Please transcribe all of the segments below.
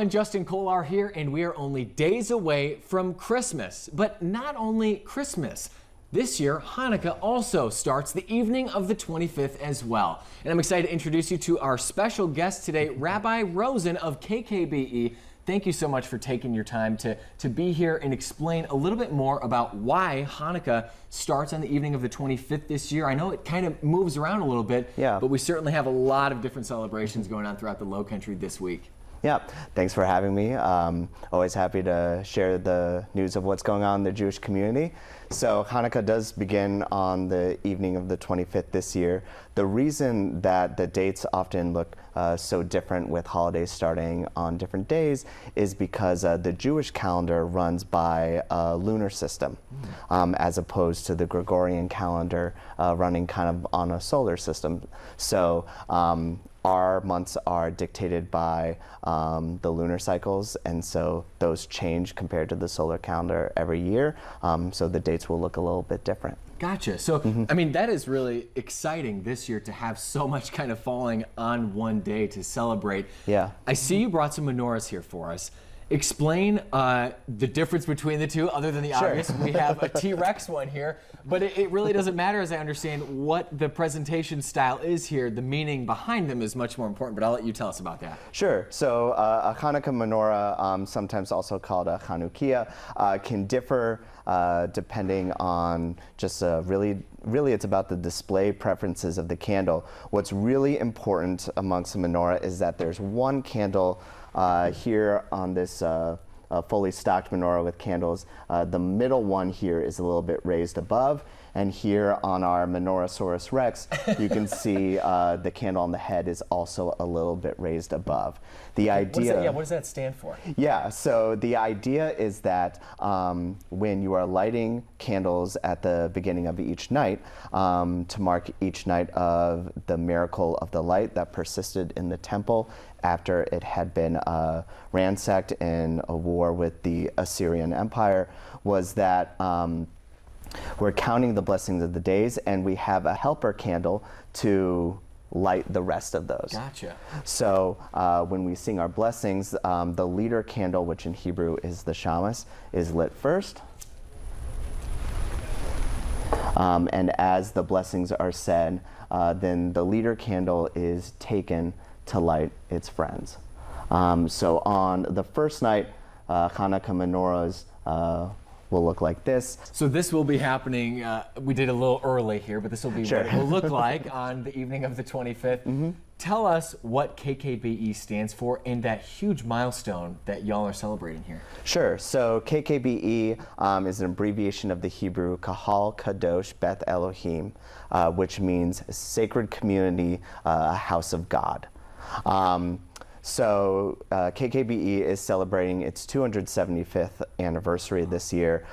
And Justin Kolar here, and we are only days away from Christmas. But not only Christmas. This year, Hanukkah also starts the evening of the 25th as well. And I'm excited to introduce you to our special guest today, Rabbi Rosen of KKBE. Thank you so much for taking your time to be here and explain a little bit more about why Hanukkah starts on the evening of the 25th this year. I know it kind of moves around a little bit, but we certainly have a lot of different celebrations going on throughout the Low Country this week. Yeah, thanks for having me. Always happy to share the news of what's going on in the Jewish community. So Hanukkah does begin on the evening of the 25th this year. The reason that the dates often look so different with holidays starting on different days is because the Jewish calendar runs by a lunar system as opposed to the Gregorian calendar running kind of on a solar system. So our months are dictated by the lunar cycles, and so those change compared to the solar calendar every year. So the dates will look a little bit different. Gotcha. So, I mean, that is really exciting this year to have so much kind of falling on one day to celebrate. Yeah. I see you brought some menorahs here for us. Explain the difference between the two, other than the obvious. We have a T-Rex one here, but it really doesn't matter, as I understand, what the presentation style is here. The meaning behind them is much more important, but I'll let you tell us about that. Sure. So a Hanukkah menorah, sometimes also called a Hanukkah, can differ depending on just really it's about the display preferences of the candle. What's really important amongst the menorah is that there's one candle here on this fully stocked menorah with candles. The middle one here is a little bit raised above, and here on our Menorahsaurus Rex, you can see the candle on the head is also a little bit raised above. The idea, what does that stand for? Yeah, so the idea is that when you are lighting candles at the beginning of each night, to mark each night of the miracle of the light that persisted in the temple after it had been ransacked in a war with the Assyrian Empire, was that we're counting the blessings of the days, and we have a helper candle to light the rest of those. Gotcha. So when we sing our blessings, the leader candle, which in Hebrew is the shamas, is lit first. And as the blessings are said, then the leader candle is taken to light its friends. So on the first night, Hanukkah menorahs will look like this. So this will be happening, we did a little early here, but this will be what it will look like on the evening of the 25th. Tell us what KKBE stands for and that huge milestone that y'all are celebrating here. Sure. So KKBE is an abbreviation of the Hebrew Kahal Kadosh Beth Elohim, which means sacred community, a house of God. So KKBE is celebrating its 275th anniversary this year.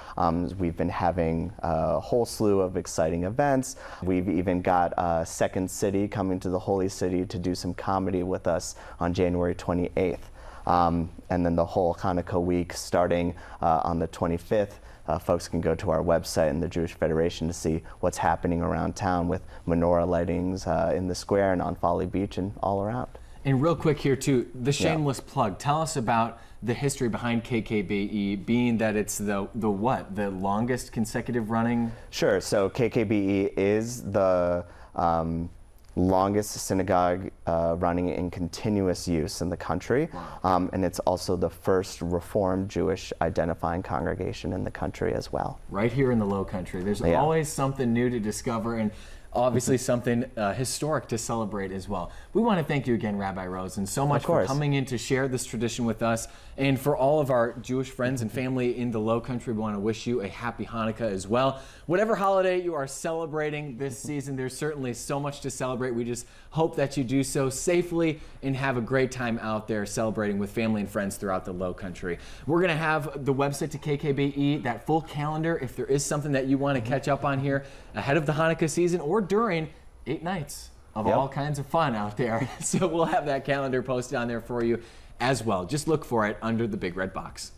We've been having a whole slew of exciting events. We've even got Second City coming to the Holy City to do some comedy with us on January 28th. And then the whole Hanukkah week starting on the 25th. Folks can go to our website and the Jewish Federation to see what's happening around town with menorah lightings in the square and on Folly Beach and all around. And real quick here too, the shameless plug. Tell us about the history behind KKBE, being that it's the longest consecutive running? Sure. So KKBE is the longest synagogue running in continuous use in the country. And it's also the first Reformed Jewish identifying congregation in the country as well. Right here in the Low Country. There's always something new to discover, and obviously something historic to celebrate as well. We want to thank you again, Rabbi Rosen, so much for coming in to share this tradition with us. And for all of our Jewish friends and family in the Low Country, we want to wish you a happy Hanukkah as well. Whatever holiday you are celebrating this season, there's certainly so much to celebrate. We just hope that you do so safely and have a great time out there celebrating with family and friends throughout the Low Country. We're going to have the website to KKBE, that full calendar, if there is something that you want to catch up on here ahead of the Hanukkah season or during 8 nights of all kinds of fun out there. So we'll have that calendar posted on there for you as well. Just look for it under the big red box.